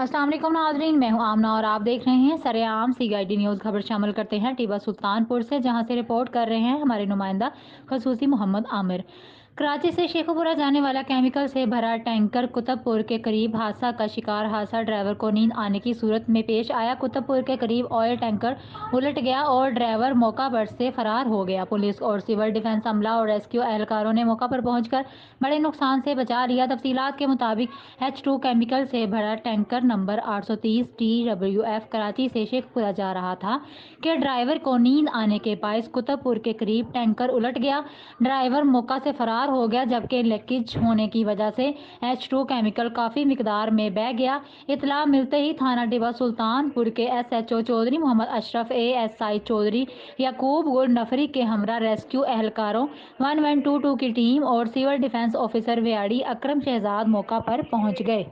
अस्सलाम वालेकुम नाज़रीन, मैं हूं आमना और आप देख रहे हैं सरेआम CID न्यूज़। खबर शामिल करते हैं टिब्बा सुल्तानपुर से, जहां से रिपोर्ट कर रहे हैं हमारे नुमाइंदा खसूसी मोहम्मद आमिर। कराची से शेखुपुरा जाने वाला केमिकल से भरा टैंकर कुतुबपुर के करीब हादसा का शिकार। हादसा ड्राइवर को नींद आने की सूरत में पेश आया। कुतुबपुर के करीब ऑयल टैंकर उलट गया और ड्राइवर मौका पर से फरार हो गया। पुलिस और सिविल डिफेंस अमला और रेस्क्यू एहलकारों ने मौका पर पहुंचकर बड़े नुकसान से बचा लिया। तफसीलात के मुताबिक H2 केमिकल से भरा टैंकर नंबर 830 TWF कराची से शेखपुरा जा रहा था कि ड्राइवर को नींद आने के बायस कुतुबपुर के करीब टैंकर उलट गया। ड्राइवर मौका से फरार हो गया, जबकि लीकेज होने की वजह से H2 केमिकल काफी मिकदार में बह गया। इतला मिलते ही थाना टिब्बा सुल्तानपुर के SHO चौधरी मोहम्मद अशरफ, ASI चौधरी याकूब गुल नफरी के हमरा रेस्क्यू एहलकारों 1122 की टीम और सिविल डिफेंस ऑफिसर वेआड़ी अकरम शहजाद मौका पर पहुंच गए।